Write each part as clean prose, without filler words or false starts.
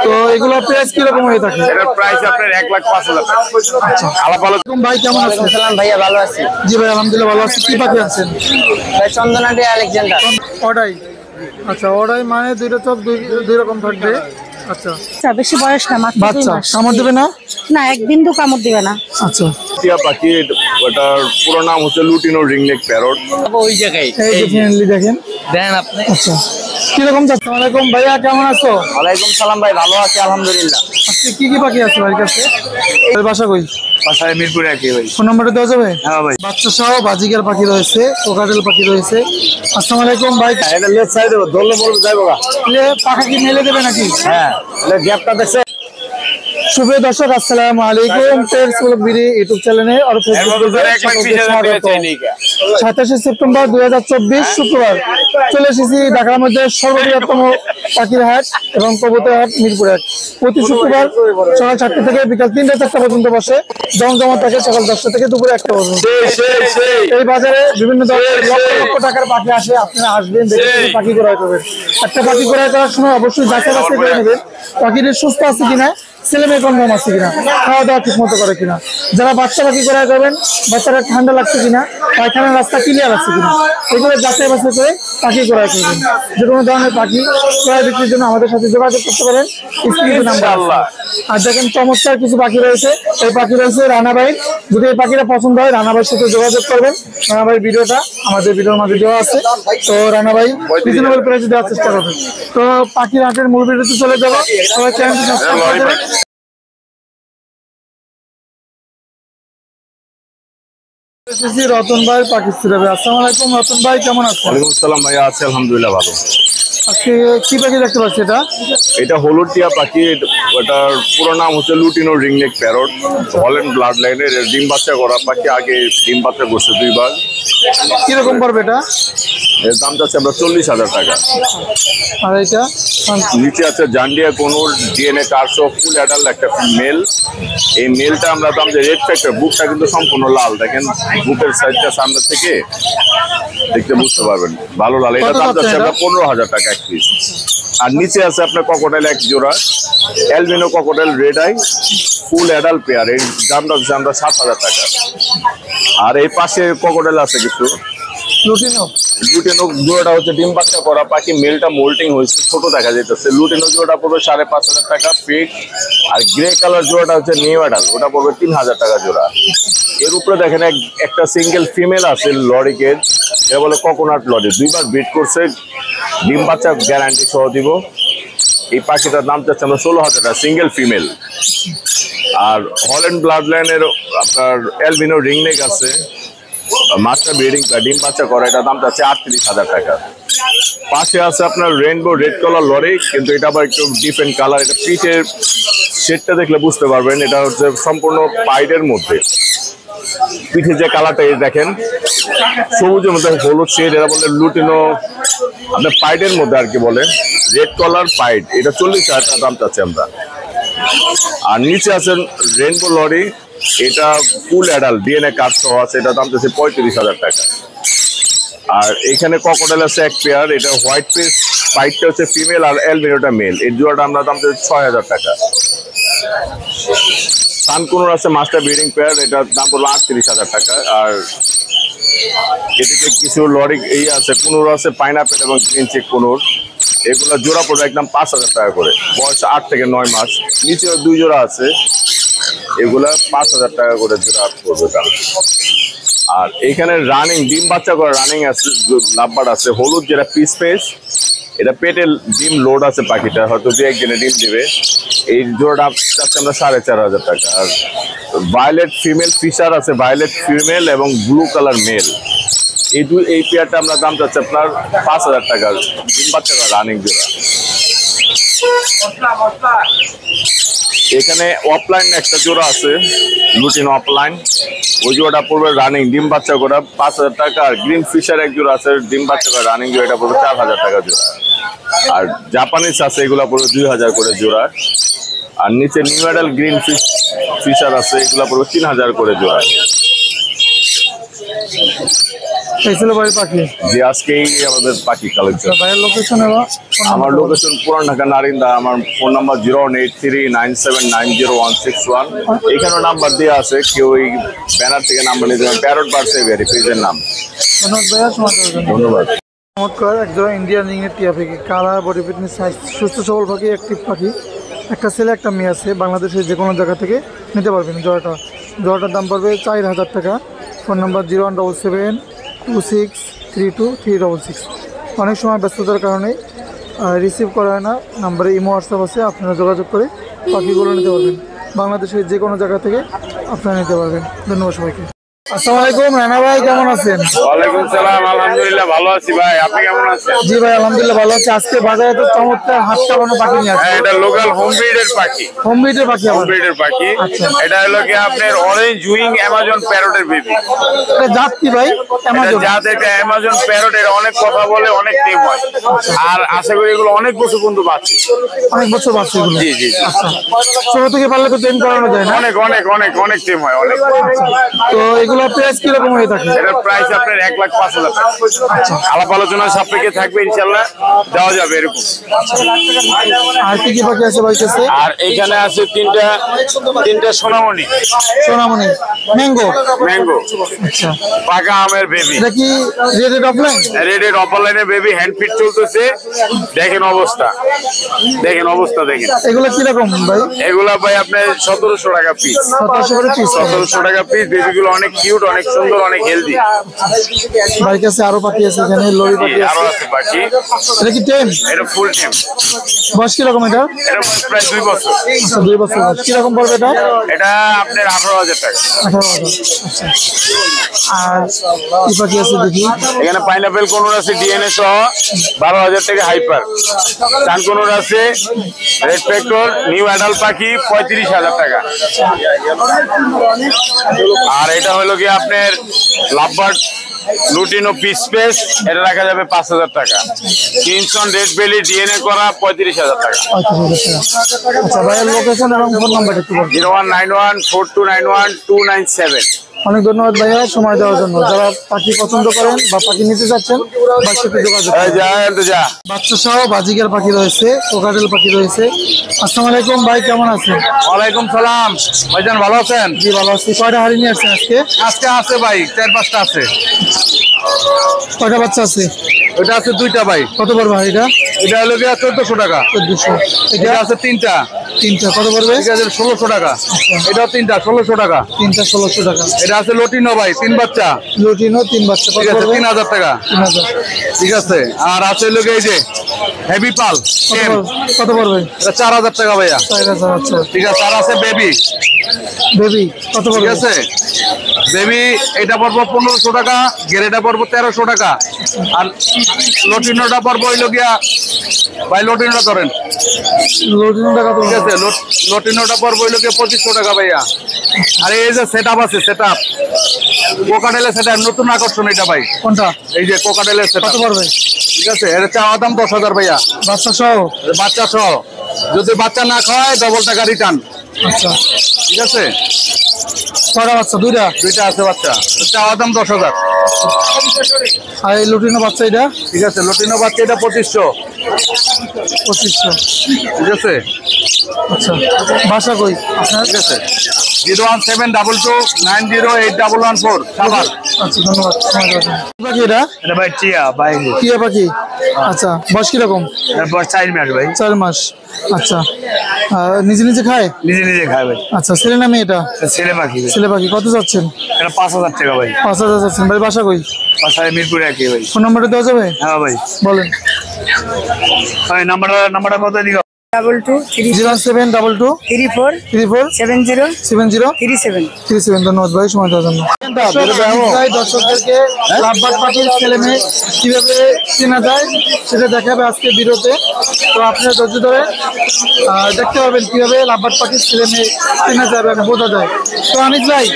তো এগুলো প্রাইস কিরকম হয়ে থাকে? এটার প্রাইস আপনার 1,05,000 টাকা। ভাই কেমন আছেন? সালাম ভাইয়া, ভালো আছি। জি ভাই আলহামদুলিল্লাহ ভালো আছি। কি পাখি আছেন? ভাই চন্দনাটি আলেকজান্ডার। ওটাই আচ্ছা, ওটাই মানে দুইটা চোখ দুই রকম থাকবে। আচ্ছা বেশি বয়স না, মাত্র 2 বাচ্চা মাস। কামড় দেবে না? না, এক বিন্দু কামড় দিবে না। আচ্ছা টিয়া পাখি, ওটার পুরো নাম হচ্ছে লুটিনো রিংনেক প্যারট। ওই জায়গায় এই যে ফ্রেন্ডলি দেখেন। দেন আপনি। আচ্ছা কিরকম যাচ্ছে? আসসালামু আলাইকুম ভাইয়া, কেমন আছো? ওয়ালাইকুম সালাম ভাই, ভালো আছি আলহামদুলিল্লাহ। আজকে কি কি পাখি আছে বাড়ির কাছে? বাসা কই? বাসায় মিরপুরে একই ভাই। ফোন নাম্বারটা দেওয়া যাবে? হ্যাঁ ভাই। বাচ্চা সহ বাজিকার পাখি রয়েছে, কোকাটেল পাখি রয়েছে। আসসালামু আলাইকুম ভাই। এটা লেফট সাইডে ধরলে বলবে যাইবো গা। পাখা কি মেলে দেবে নাকি? হ্যাঁ, গ্যাপটা দেখছে। সুপ্রিয় দর্শক আসসালামু আলাইকুম। ইউটিউব চ্যানেলে আর ফেসবুক পেজে 27 সেপ্টেম্বর 2024 শুক্রবার চলে এসেছি ঢাকার মধ্যে সর্ববৃহত্তম পাখির হাট এবং কবুতর হাট মিরপুর হাট। প্রতি শুক্রবার সকাল 4টা থেকে বিকাল 3টা-4টা পর্যন্ত বসে। জমজমাট থাকে সকাল 10টা থেকে দুপুরে 1টা পর্যন্ত। এই বাজারে বিভিন্ন ধরনের লক্ষ লক্ষ টাকার পাখি আসে। আপনারা আসবেন, দেখে পাখি ক্রয় করবেন। একটা পাখি ক্রয় করার সময় অবশ্যই যাচাই বাছাই করে নেবেন পাখিটি সুস্থ আছে কিনা, ছেলে মেয়ে কনফার্ম আছে কিনা, খাওয়া দাওয়া ঠিক মতো করে কিনা। যারা বাচ্চা পাখি ক্রয় করবেন, বাচ্চারা ঠান্ডা লাগছে কিনা, পায়খানার রাস্তা ক্লিয়ার আছে কিনা, এগুলো যাচাই বাছাই করে পাখি ক্রয় করবেন। যে কোনো ধরনের পাখি ক্রয় বিক্রির জন্য আমাদের সাথে যোগাযোগ করতে পারেন। স্ক্রিনে নাম্বার। আর দেখেন চমৎকার কিছু পাখি রয়েছে। এই পাখি রয়েছে রানাবাইর। যদি এই পাখিটা পছন্দ হয় রানাবাইয়ের সাথে যোগাযোগ করবেন। রানাবাইয়ের ভিডিওটা আমাদের ভিডিওর মাঝে দেওয়া আছে। তো রানাবাই রিজনেবল প্রাইসে দেওয়ার চেষ্টা করবেন। তো পাখির হাটের মূল ভিডিওতে চলে যাবো। সবাই চ্যানেলটি সাবস্ক্রাইব করবেন। রতন ভাই পাকিস্তান। আসসালামু আলাইকুম রতন ভাই, কেমন আছেন? ওয়ালাইকুম আসসালাম ভাইয়া, আছে আলহামদুলিল্লাহ ভালো। আজকে কি পাখি দেখতে পাচ্ছি? এটা হলুদ টিয়া পাখি, ওটার পুরো নাম হচ্ছে lutino ringneck parrot. Holland blood লাইনের ডিম বাচ্চা করা পাখি, আগে ডিম বাচ্চা করছে 2 বার। কিরকম পড়বে এটা? এর দাম যাচ্ছে আমরা 40,000 টাকা। আর এটা নিচে আছে জান্ডিয়া কোনোর ডিএনএ কার্স ফুল অ্যাডাল্ট একটা মেল। এই মেলটা আমরা দাম যে রেড ফ্যাক্টর, বুকটা কিন্তু সম্পূর্ণ লাল। দেখেন বুকের সাইডটা সামনে থেকে দেখতে বুঝতে পারবেন, ভালো লাল। এটা দাম যাচ্ছে আমরা 15,000 টাকা এক পিস। আর নিচে আছে আপনার ককোটাইল এক জোড়া, albino cockatiel red eye full adult pair. এই দামটা হচ্ছে আমরা 7,000 টাকা। আর এই পাশে ককোটাইল আছে কিছু লুটিনো জোড়াটা হচ্ছে ডিম বাচ্চা করা পাখি, মেলটা মোল্টিং হয়েছে, ছোট দেখা যাইতেছে। লুটিনো জোড়াটা পড়বে 5,500 টাকা ফিট। আর গ্রে কালার জোড়াটা হচ্ছে নিউ অ্যাডাল, ওটা পড়বে 3,000 টাকা জোড়া। এর উপরে দেখেন একটা সিঙ্গেল ফিমেল আছে লরিকের, এটা বলে কোকোনাট লরি। 2 বার ব্রিড করছে, ডিম বাচ্চা গ্যারান্টি সহ দিব। এই পাখিটার নাম চাচ্ছে আমরা 16,000 টাকা, সিঙ্গেল ফিমেল। আর হল্যান্ড ব্লাড লাইনের আপনার অ্যালবিনো রিংনেক আছে, মাস্টার ব্রিডিং ডিম বাচ্চা করা, এটা দাম যাচ্ছে 38,000 টাকা। পাশে আছে আপনার রেইনবো রেড কালার লরি, কিন্তু এটা আবার একটু ডিফারেন্ট কালার। এটা পিঠের শেডটা দেখলে বুঝতে পারবেন, এটা হচ্ছে সম্পূর্ণ পাইডের মধ্যে। পিঠে যে কালারটা এই দেখেন সবুজের মধ্যে হলুদ শেড, এটা বলে লুটিনো আপনার পাইডের মধ্যে আর কি বলে, রেড কালার পাইড। এটা 40,000 টাকা দাম চাচ্ছি আমরা। আর নিচে আছেন রেইনবো লরি, এটা ফুল অ্যাডাল্ট ডিএনএ কার্ড সহ আছে, এটা দাম চাচ্ছে 35,000 টাকা। আর এখানে ককোটাইল আছে এক পেয়ার, এটা হোয়াইট পেস পাইটটা হচ্ছে ফিমেল আর অ্যালবিনোটা মেল। এই জোড়াটা আমরা দাম চাচ্ছি 6,000 টাকা। সানকুনোর আছে মাস্টার ব্রিডিং পেয়ার, এটার দাম পড়লো 38,000 টাকা। আর এদিকে কিছু লরি এই আছে, কুনুর আছে পাইনাপেল এবং গ্রিন চেক কুনুর, এগুলো জোড়া পড়বে একদম 5,000 টাকা করে, বয়স 8 থেকে 9 মাস। নিচেও 2 জোড়া আছে, এগুলা 5,000 টাকা করে জোড়া পড়বে দাম। আর এখানে রানিং ডিম বাচ্চা করে রানিং আছে, লাভবার আছে হলুদ, যেটা পিস ফেস, এটা পেটে ডিম লোড আছে পাখিটা, হয়তো 2-1 দিনে ডিম দিবে। এই জোড়াটা চাচ্ছে আমরা 4,500 টাকা। আর ভায়োলেট ফিমেল ফিশার আছে, ভায়োলেট ফিমেল এবং ব্লু কালার মেল। এই পেয়ারটা আমরা দাম চাচ্ছি আপনার 5,000 টাকা, ডিম বাচ্চা করা রানিং জোড়া। এখানে অফলাইন একটা জোড়া আছে লুটিন অফলাইন, ওই জোড়াটা পড়বে রানিং ডিম বাচ্চা করা 5,000 টাকা। আর গ্রিন ফিশার এক জোড়া আছে ডিম বাচ্চা করা রানিং জোড়া, এটা পড়বে 4,000 টাকা জোড়া। আর জাপানিজ আছে, এগুলা পড়বে 2,000 করে জোড়া। আর নিচে নিউ অ্যাডাল গ্রিন ফিশার আছে, এগুলা পড়বে 3,000 করে জোড়া। এই ছিল ভাই পাখি। যে আজকেই আমাদের পাখি কালেকশন। ভাইয়ের লোকেশন আমার লোকেশন পুরান ঢাকা নারিন্দা। আমার ফোন নাম্বার 01839790161। এখানে নাম্বার দেওয়া আছে, কেউ এই ব্যানার থেকে নাম্বার নিতে পারেন। প্যারট বার্ডস এভিয়ারি পেজের নাম। ধন্যবাদ ভাইয়া, সময় দেওয়ার জন্য। ধন্যবাদ। চমৎকার একজন ইন্ডিয়ান রিংয়ের টিয়া পাখি, কালার, বডি ফিটনেস, সাইজ, সুস্থ সবল পাখি, অ্যাক্টিভ পাখি। একটা ছেলে একটা মেয়ে আছে, বাংলাদেশের যে কোনো জায়গা থেকে নিতে পারবেন। জোড়াটার দাম পড়বে 4000 টাকা। Phone number 0177263236। অনেক সময় ব্যস্ততার কারণে রিসিভ করা হয় না। নাম্বারে ইমো হোয়াটসঅ্যাপ আছে, আপনারা যোগাযোগ করে পাখিগুলো নিতে পারবেন। বাংলাদেশের যে কোনো জায়গা থেকে আপনারা নিতে পারবেন। ধন্যবাদ সবাইকে। আসসালামু আলাইকুম, রানা ভাই কেমন আছেন? ওয়ালাইকুম সালাম, আলহামদুলিল্লাহ ভালো আছি ভাই। আপনি কেমন আছেন? জি ভাই আলহামদুলিল্লাহ ভালো আছি। আজকে বাজারে তো চমৎকার হাত চালানো পাখি নিয়ে আসছে। এটা লোকাল হোম ব্রিডের পাখি। হোম ব্রিডের পাখি হোম আবার। ব্রিডের পাখি। আচ্ছা। এটা হলো কি আপনার অরেঞ্জ উইং অ্যামাজন প্যারটের বেবি। এটা জাত কি ভাই? অ্যামাজন। জাত এটা অ্যামাজন প্যারট। এর অনেক কথা বলে, অনেক টেম হয়। আর আশা করি এগুলো অনেক বছর পর্যন্ত বাঁচে। অনেক বছর বাচ্চা এগুলো। জি জি জি। আচ্ছা, ছোট থেকে পারলে তো ট্রেন করানো যায় না? অনেক অনেক অনেক অনেক টেম হয়, অনেক। তো এগুলো প্রাইস কিরকম হয়ে থাকে? এটার প্রাইস আপনার 1,05,000 টাকা। আলাপ আলোচনা সাপেক্ষে থাকবে, ইনশাল্লাহ দেওয়া যাবে এরকম। আর কি কি পাখি আছে ভাই কাছে? আর এখানে আছে তিনটা সোনামণি। সোনামণি, ম্যাঙ্গো। ম্যাঙ্গো। আচ্ছা, পাকা আমের বেবি। এটা কি রেডেড অফলাইন? রেডেড অফলাইনের বেবি, হ্যান্ড ফিট চলতেছে। দেখেন অবস্থা, দেখেন অবস্থা দেখেন। এগুলো কিরকম ভাই? এগুলা ভাই আপনার 1700 টাকা পিস। 1700 করে পিস। 1700 টাকা পিস। বেবিগুলো অনেক কিউট, অনেক সুন্দর, অনেক হেলদি। ভাই কাছে আরো পাখি আছে, এখানে লরি পাখি আরো আছে। আছে বাকি। এটা কি টেম? এটা ফুল টেম। বয়স কিরকম এটা? এটা প্রায় 2 বছর। আচ্ছা, 2 বছর বয়স। কিরকম পড়বে এটা? এটা আপনার 18,000 টাকা। 18,000। আচ্ছা, আর কি পাখি আছে দেখি? এখানে পাইনাপেল কোনোর আছে ডিএনএ সহ 12,000 টাকা হাইপার। চান কোনোর আছে রেড ফ্যাক্টর নিউ অ্যাডাল্ট পাখি 35,000 টাকা। আর এটা হলো কি আপনার লাভবার্ড লুটিনো পিস স্পেস, এটা রাখা যাবে 5,000 টাকা। কিনসন রেড বেলি ডিএনএ করা 35,000 টাকা। 35,000 টাকা। আচ্ছা, ভাইয়ের লোকেশন এবং ফোন নাম্বার একটু বলুন। 019142912297। অনেক ধন্যবাদ ভাইয়া সময় দেওয়ার জন্য। যারা পাখি পছন্দ করেন বা পাখি নিতে চাচ্ছেন, ভাইয়ের সাথে যোগাযোগ করুন। বাচ্চা সহ বাজিকার পাখি রয়েছে, কোকাটেল পাখি রয়েছে। আসসালামু আলাইকুম ভাই, কেমন আছেন? ওয়ালাইকুম সালাম ভাইজান, ভালো আছেন? জি ভালো আছি। কয়টা হাড়ি নিয়ে আসছেন আজকে? আজকে আছে ভাই 4-5টা আছে। কয়টা বাচ্চা আছে? ওইটা আছে 2টা ভাই। কত পড়বে হাড়িটা? এটা হলো গিয়া 1400 টাকা। 1400। এটা আছে 3টা। কত পড়বে? এটা আছে 1600 টাকা। এটাও 3টা 1600 টাকা। 1600 টাকা। এটা আছে লটিনো ভাই 3 বাচ্চা। লুটিনো 3 বাচ্চা। কত ঠিক আছে পড়বে? 3000 টাকা। 3000। ঠিক আছে। আর আছে হলো গিয়া এই যে হেভি পাল কত পড়বে? এটা 4000 টাকা ভাইয়া। 4000। আচ্ছা, ঠিক আছে। আর আছে বেবি। বেবি কত ঠিক পড়বে? আছে। বেবি এটা পড়বো 1500 টাকা, গেরেটা পড়বো 1300 টাকা। আর লটিনোটা পড়বো হইলো গিয়া ভাই, লটিনোটা ধরেন। লুটিনোটা কত ঠিক পড়বে? আছে। লটিনোটা পড়বো হইলো গিয়া 2500 টাকা ভাইয়া। আর এই যে সেট আপ আছে, সেট আপ কোকাটেলের সেট আপ, নতুন আকর্ষণ এটা ভাই। কোনটা? এই যে কোকাটেলের সেট কত আপ। পড়বে? ঠিক আছে। এটা চাওয়া দাম 10,000 ভাইয়া, বাচ্চা সহ? বাচ্চা সহ। যদি বাচ্চা না খায় ডবল টাকা রিটার্ন। আচ্ছা, ঠিক আছে। কয়টা বাচ্চা? 2টা। 2টা আছে বাচ্চা, চাওয়া দাম 10,000। আর এই লুটিনো বাচ্চা এটা? ঠিক আছে। লটিনো বাচ্চা এটা 2500। 2500। ঠিক আছে। আচ্ছা, বাসা কই আপনার? ঠিক আছে। 01722908114 সাভার। আচ্ছা, ধন্যবাদ সময় দেওয়ার জন্য। কি পাখি এটা? এটা ভাই টিয়া বাইরে। টিয়া পাখি। আচ্ছা, বয়স কিরকম? এরপর 4 মাস ভাই। 4 মাস। আচ্ছা, নিজে নিজে খায়? নিজে নিজে খায় ভাই। আচ্ছা, ছেলে না মেয়ে এটা? ছেলে পাখি ভাই। ছেলে পাখি। কত যাচ্ছেন? এটা 5000 টাকা ভাই। 5000 যাচ্ছেন। ভাই বাসা কই? পাশায় মিরপুরে একই ভাই। ফোন নাম্বারটা দেওয়া যাবে? হ্যাঁ ভাই। বলেন। ভাই নাম্বারটা কত দিও? 07234347037 ধন্যবাদ ভাই সময় দেওয়ার জন্য। দর্শকদেরকে লাভবার্ড পাখির ছেলে মেয়ে কিভাবে চেনা যায় সেটা দেখাবে আজকে ভিডিওতে। তো আপনারা ধৈর্য ধরে দেখতে পাবেন কিভাবে লাভবার্ড পাখির ছেলে মেয়ে চেনা যাবে, বোঝা যায়। তো আনিস ভাই,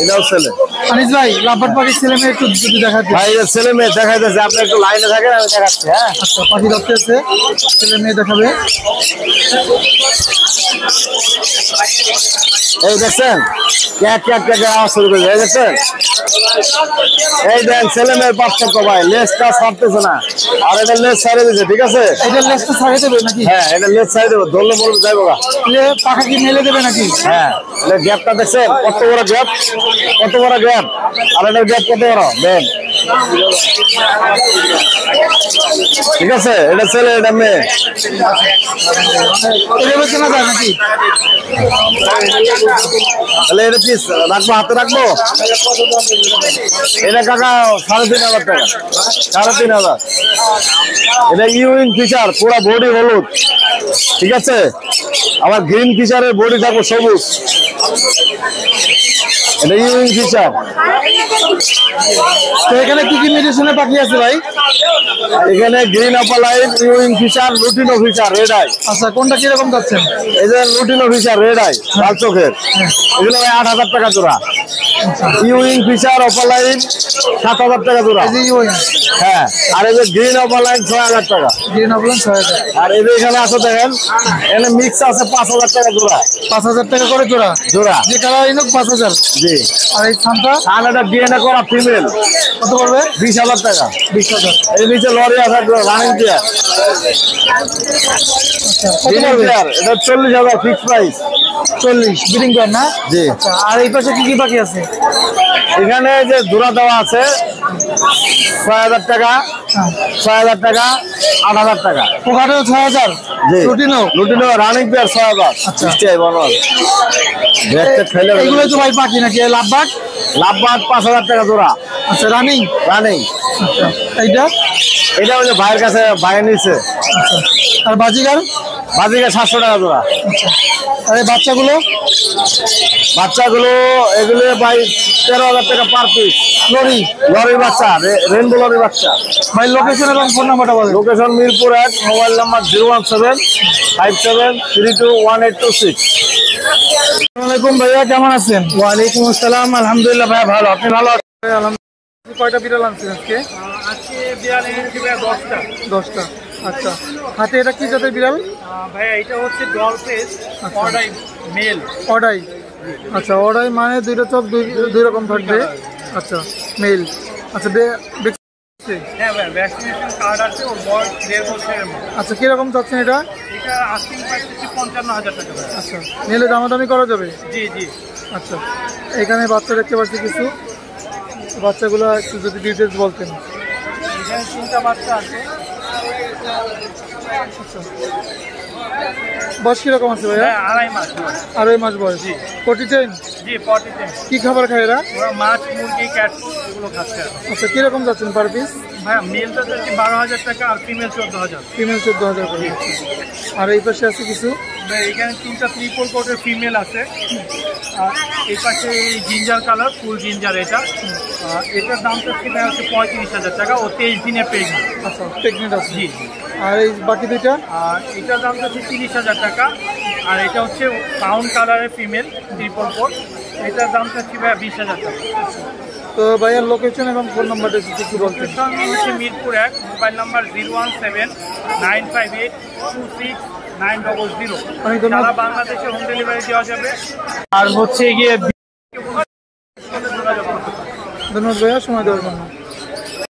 এটাও ছেলে। আনিস ভাই, লাভবার্ড পাখির ছেলে মেয়ে একটু যদি দেখাতে। ভাই ছেলে মেয়ে দেখা যাচ্ছে, আপনি একটু লাইনে থাকেন, আমি দেখাচ্ছি। হ্যাঁ আচ্ছা, পাখি ধরতে আছে। আছে, ছেলে মেয়ে দেখাবে। এই দেখছেন ক্যাট ক্যাট ক্যাট আওয়াজ শুরু করে এই দেখছেন, এই দেন ছেলে মেয়ের পার্থক্য ভাই, লেজটা ছাড়তেছে না, আর এটা লেজ ছাড়ে দিচ্ছে, ঠিক আছে? এটা লেজটা ছাড়িয়ে দেবে নাকি? হ্যাঁ এটা লেজ ছাড়ে দেবো, ধরলে বলবে যাইবো গা। পাখা কি মেলে দেবে নাকি? হ্যাঁ গ্যাপটা দেখছেন কত বড় গ্যাপ, কত বড় গ্যাপ, আর এটার গ্যাপ কত বড় দেন, ঠিক আছে? এটা ছেলে এটা মেয়ে, এভাবে চেনা যায় নাকি? তাহলে এটা পিস রাখবো, হাতে রাখবো। এটা কাকা 3,500 টাকা, 3,500। এটা ইউইং ফিচার, পুরো বডি হলুদ, ঠিক আছে? আবার গ্রিন ফিচারের বডি থাকবো সবুজ, এটা ইউইং ফিচার। তো এখানে কি কি মেডিসিনের পাখি আছে ভাই? এখানে green opaline, Ewing feature, lutino feature, red eye. আচ্ছা, কোনটা কিরকম যাচ্ছেন? এই যে লুটিনো ফিচার, রেড আই, লাল চোখের, এগুলো ভাই 8,000 টাকা জোড়া। ইউইং ফিচার অপালাইন 7,000 টাকা জোড়া। এই যে ইউইং, হ্যাঁ, আর এই যে গ্রিন অপালাইন 6,000 টাকা। গ্রিন অবলান 6,000। আর এই যে এখানে আছে দেখেন, এখানে মিক্স আছে 5,000 টাকা জোড়া। 5,000 টাকা করে জোড়া। জোড়া, যে কালার ইনুক 5,000। জি। আর এই ছানটা আর এটা ডিএনএ করা ফিমেল, কত পড়বে? 20,000 টাকা। 20,000। এই নিচে লরি আছে রানিং পেয়ার, আচ্ছা, কত ডিএনএ পড়বে? পেয়ার, এটা 40,000 ফিক্স প্রাইস। 40 বিডিং পেয়ার না? জি। আচ্ছা, আর এই পাশে কি কি পাখি আছে? এখানে যে জোড়া দেওয়া আছে 6,000 টাকা, 6,000 টাকা, 8,000 টাকা। পোকাটেও 6,000। জি। Lutino lutino running pair 6,000। আচ্ছা। এগুলো তো ভাই পাখি নাকি? লাভবাট? লাভবাদ 5,000 টাকা জোড়া। আচ্ছা, রানিং। রানিং। আচ্ছা, এইটা? এটা ওই যে ভাইয়ের কাছে ভাইয়ের নিচ্ছে। আচ্ছা, আর বাজিগার? বাজিকে 700 টাকা জোড়া। আচ্ছা, আর এই বাচ্চাগুলো? বাচ্চাগুলো এগুলো ভাই 13,000 টাকা পার পিস। লরি? লরির বাচ্চা, রেনবো লরির বাচ্চা। ভাই লোকেশন এবং ফোন নাম্বারটা বলেন। Location Mirpur 1, mobile number 01757321826। আসসালামু আলাইকুম ভাইয়া, কেমন আছেন? ওয়ালাইকুম আসসালাম, আলহামদুলিল্লাহ ভাই ভালো, আপনি ভালো আছেন? আলহামদুলিল্লাহ। কয়টা বিড়াল আনছেন আজকে? আজকে বিড়াল এনেছি ভাই 10টা। 10টা। আচ্ছা, হাতে এটা কি জাতের বিড়াল? ভাইয়া এটা হচ্ছে ডল ফেস অর্ডাই মেল। অডাই। আচ্ছা, অডাই মানে দুইটা চোখ দুই রকম থাকবে। আচ্ছা, মেল। আচ্ছা, হ্যাঁ ভাই, ভ্যাকসিনেশন কার্ড আছে, ওর বয়স 1.5 বছরের মতো। আচ্ছা, কিরকম চাচ্ছেন এটা? এটা আস্কিং প্রাইস হচ্ছে 55,000 টাকা ভাই। আচ্ছা, নিলে দামাদামি করা যাবে? জি জি। আচ্ছা, এখানে বাচ্চা দেখতে পাচ্ছি কিছু, বাচ্চাগুলো একটু যদি ডিটেলস বলতেন। এখানে 3টা বাচ্চা আছে। আচ্ছা, বয়স কিরকম আছে ভাইয়া? হ্যাঁ, 2.5 মাস। 2.5 মাস বয়স। পটি চেইন? জি, 40 কি খাবার খায় এরা? ওরা মাছ, মুরগি, ক্যাট এগুলো খাচ্ছে। আচ্ছা, কিরকম যাচ্ছেন পার পিস? ভাইয়া মেলটা যাচ্ছে 12,000 টাকা আর ফিমেল 14,000। ফিমেল 14,000 করে। আর এই পাশে আছে কিছু, ভাই এখানে 3টা ট্রিপল কোটের ফিমেল আছে। আর এই পাশে জিঞ্জার কালার, ফুল জিঞ্জার এটা। এটার দামটা সেটা হচ্ছে 35,000 টাকা, ও 23 দিনে প্রেগনেন্ট। আচ্ছা, প্রেগনেন্ট আছে। জি। আর এই বাকি দুইটা? আর এটার দামটা হচ্ছে 30,000 টাকা। আর এটা হচ্ছে ব্রাউন কালারের ফিমেল ট্রিপল কোট, এটার দামটা হচ্ছে ভাইয়া 20,000 টাকা। তো ভাইয়ার লোকেশন এবং ফোন নাম্বারটা কিছু বলতেন। সঙ্গে হচ্ছে মিরপুর 1, মোবাইল নাম্বার 017-958-26-900। অনেক ধন্যবাদ। সারা বাংলাদেশে হোম ডেলিভারি দেওয়া যাবে। আর হচ্ছে গিয়ে ধন্যবাদ ভাইয়া সময় দেওয়ার জন্য।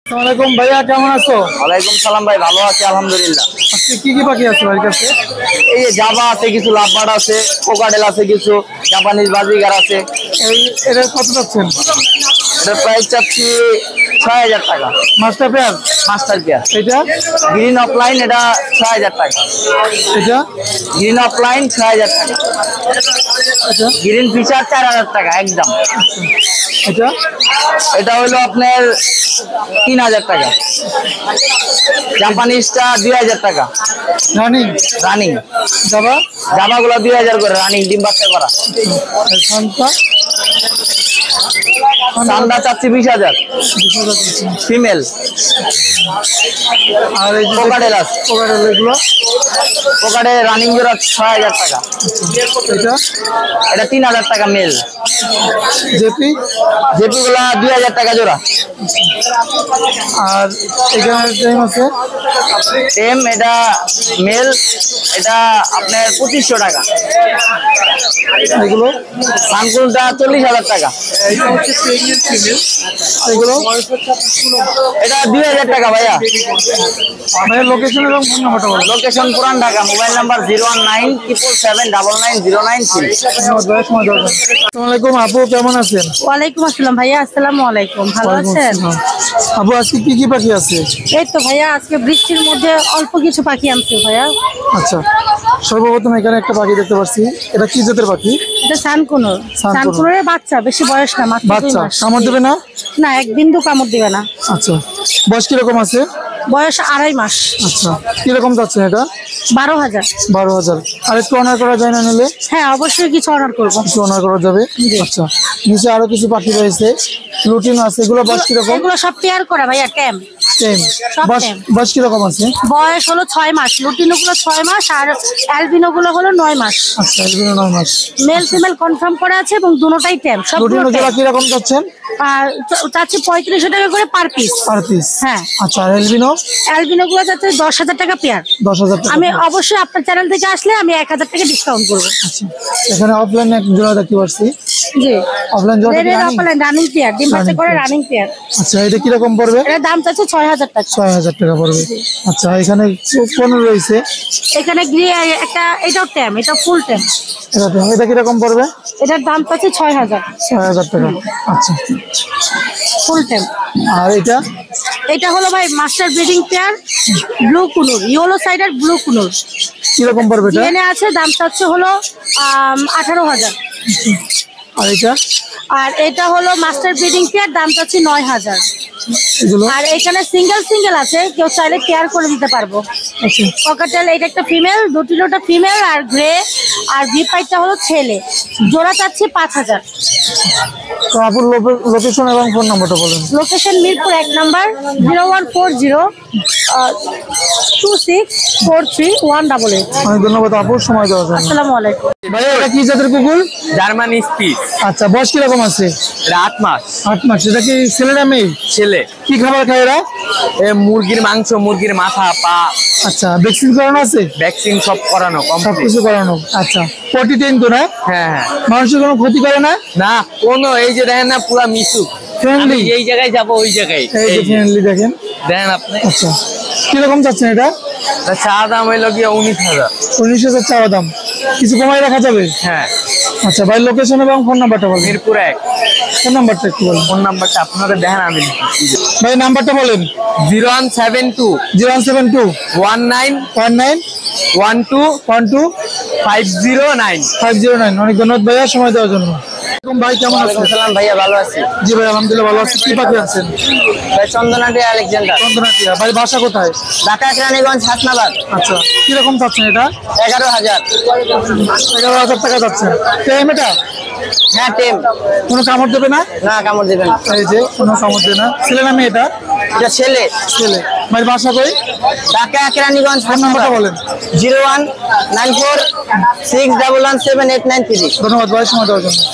আসসালামু আলাইকুম ভাইয়া, কেমন আছো? ওয়ালাইকুম সালাম ভাই ভালো আছি আলহামদুলিল্লাহ। আজকে কি কি পাখি আছে ভাইয়ের কাছে? এই যে জাবা আছে, কিছু লাভবার্ড আছে, কোকাটেল আছে, কিছু জাপানিজ বাজিগার আছে। এই এটা কত যাচ্ছেন? এটার প্রাইস চাচ্ছি 6,000 টাকা। Master pair? Master pair. এটা? গ্রিন অফলাইন, এটা 6,000 টাকা। এটা? গ্রিন অফলাইন 6,000 টাকা। এটা? গ্রিন ফিচার 4,000 টাকা একদম। এটা? এটা হলো আপনার 3,000 টাকা। জাপানিজটা 2,000 টাকা রানিং? রানিং। যাবা? জামাগুলো 2,000 করে রানিং, ডিম বাচ্চা করা। শান্তা? সান্দা চাচ্ছি 20,000 ফিমেল। আর এই যে কোকাটেল আছে। কোকাটেল এগুলো ওখানে রানিং জোড়া 6,000 টাকা। এটা এটা 3,000 টাকা মেল। জেপি জেপি গুলা 2,000 টাকা জোড়া। আর এখানে টাইম আছে টেম এটা মেল, এটা আপনার 2,500 টাকা। এগুলো সানকুলটা 40,000 টাকা। এটা হচ্ছে প্রেগনেন্ট ফিমেল। এগুলো এটা 2,000 টাকা ভাইয়া। ভাইয়ের লোকেশন এবং ফোন নাম্বারটা বলুন। লোকেশন পুরান ঢাকা, মোবাইল নাম্বার 01977799993। ধন্যবাদ ভাইয়া, সময় দেওয়ার জন্য। আসসালামু আলাইকুম আপু, কেমন আছেন? ওয়ালাইকুম আসসালাম ভাইয়া, আসসালামু আলাইকুম। ভালো ওয়ালাইকুম আছেন? আসসালাম। আপু আজকে কি কি পাখি আছে? এই তো ভাইয়া আজকে বৃষ্টির মধ্যে অল্প কিছু পাখি আনছি ভাইয়া। আচ্ছা, সর্বপ্রথম এখানে একটা পাখি দেখতে পাচ্ছি, এটা কি জাতের পাখি? এটা সানকুনুর। সানকুনুর। সানকুনুরের বাচ্চা, বেশি বয়স না, মাত্র 2 বাচ্চা, মাস। কামড় দেবে না? না, এক বিন্দু কামড় দিবে না। আচ্ছা, বয়স কিরকম আছে? বয়স 2.5 মাস। আচ্ছা, কিরকম যাচ্ছে এটা? 12,000। 12,000। আর একটু অনার করা যায় না নিলে? হ্যাঁ, অবশ্যই কিছু অর্ডার করবো। কিছু অনার করা যাবে। আচ্ছা, নিচে আরো কিছু পাখি রয়েছে, লুটিন আছে, এগুলো বয়স কিরকম? এগুলো সব পেয়ার করা ভাইয়া, ট্যাম। টেম। সব বয়স টেম। বয়স কিরকম আছে? বয়স হলো 6 মাস। লুটিনো গুলো 6 মাস আর অ্যালবিনো গুলো হলো 9 মাস। আচ্ছা, এগুলো 9 মাস। মেল ফিমেল কনফার্ম করা আছে এবং দুটোটাই ট্যাম। লুটিন সবগুলো জোড়া কিরকম যাচ্ছেন? চাচ্ছি 3500 টাকা করে পার পিস। Per piece? হ্যাঁ। আচ্ছা, আর এলবিনো? অ্যালবিনো গুলো চাচ্ছে 10,000 টাকা পেয়ার। 10,000 টাকা। আমি অবশ্যই আপনার চ্যানেল থেকে আসলে আমি 1,000 টাকা ডিসকাউন্ট করবো। আচ্ছা, এখানে অফলাইন এক জোড়া দেখতে পাচ্ছি। জি, অফলাইন জোড়া কি রানিং? রানিং পেয়ার, ডিম বাচ্চা করে রানিং পেয়ার। আচ্ছা, এটা কিরকম পড়বে? এটার দাম চাচ্ছে 6,000 টাকা। 6,000 টাকা পড়বে। আচ্ছা, এখানে কোন রয়েছে? এখানে একটা এটাও ট্যাম, এটা ফুল ট্যাম। এটা কিরকম পড়বে? এটার দাম চাচ্ছে 6,000 6,000 টাকা। আচ্ছা, ফুল ট্যাম। আর এটা? এটা হলো ভাই master breeding pair, blue conure, yellow সাইডের ব্লু কুনুর। কিরকম পড়বে এটা? ডিএনএ আছে, দাম চাচ্ছে হলো 18,000। আর এটা? আর এটা হলো মাস্টার ব্রিডিং পেয়ার, দাম চাচ্ছি 9,000। এগুলো? আর এখানে সিঙ্গেল আছে, কেউ চাইলে কেয়ার করে দিতে পারবো। আচ্ছা, ককাটেল এটা একটা ফিমেল, দুটিনোটা ফিমেল আর গ্রে, আর ভিপাইটা হলো ছেলে। জোড়া চাচ্ছি 5,000। তো আপুর লোকেশন এবং ফোন নাম্বারটা বলুন। লোকেশন মিরপুর 1 নাম্বার, 01402643 অনেক ধন্যবাদ আপুর, সময় দেওয়ার জন্য। আসসালামু আলাইকুম। ভাইয়া এটা কি জাতের কুকুর? জার্মান স্পিচ, আচ্ছা, বয়স কিরকম আছে? এটা 8 মাস। 8 মাস। এটা কি ছেলে না মেয়ে? ছেলে। কি খাবার খায় এরা? মুরগির মাংস, মুরগির মাথা, পা, আচ্ছা, ভ্যাকসিন করানো আছে? ভ্যাকসিন সব করানো কমপ্লিট। সবকিছু করানো। আচ্ছা, পটি টেন তো না? হ্যাঁ হ্যাঁ। মানুষের কোনো ক্ষতি করে না? না কোনো, এই যে দেখেন না পুরা মিশুক। ফ্রেন্ডলি? এই জায়গায় যাব ওই জায়গায়। এই যে ফ্রেন্ডলি দেখেন। দেখেন আপনি। আচ্ছা, কিরকম চাচ্ছেন এটা? চা দাম হইলো গিয়ে 19,000। 19,000 চাওয়া দাম, কিছু কমাই রাখা যাবে? হ্যাঁ, আচ্ছা ভাই, লোকেশন এবং ফোন নাম্বারটা বলেন। মিরপুর 1। ফোন নাম্বারটা একটু বলেন। ফোন নাম্বারটা আপনারা দেখেন, আমি ভাই নাম্বারটা বলেন। 0172 0172 19 19 12 12 509। 509। অনেক ধন্যবাদ ভাইয়া, সময় দেওয়ার জন্য। ভাই কেমন আছেন? সালাম ভাইয়া, ভালো আছি জি ভাই, আলহামদুলিল্লাহ ভালো আছি। কি পাখি আছেন? ভাই। চন্দনাটি আলেকজান্ডার, চন্দনাটিয়া। ভাই বাসা কোথায়? ঢাকা কেরানীগঞ্জ হাসনাবাদ। আচ্ছা, কিরকম চাচ্ছেন এটা? 11,000। 11,000 টাকা যাচ্ছে। টেম এটা? হ্যাঁ টেম। কোনো কামড় দেবে না? না কামড় দেবেন। এই যে কোনো কামড় দেবে না। ছেলে না মেয়ে এটা? এটা ছেলে। ছেলে। ভাই বাসা কই? ঢাকা কেরানীগঞ্জ ফোন নাম্বারটা বলেন। 019461178993। ধন্যবাদ ভাই, সময় দেওয়ার জন্য।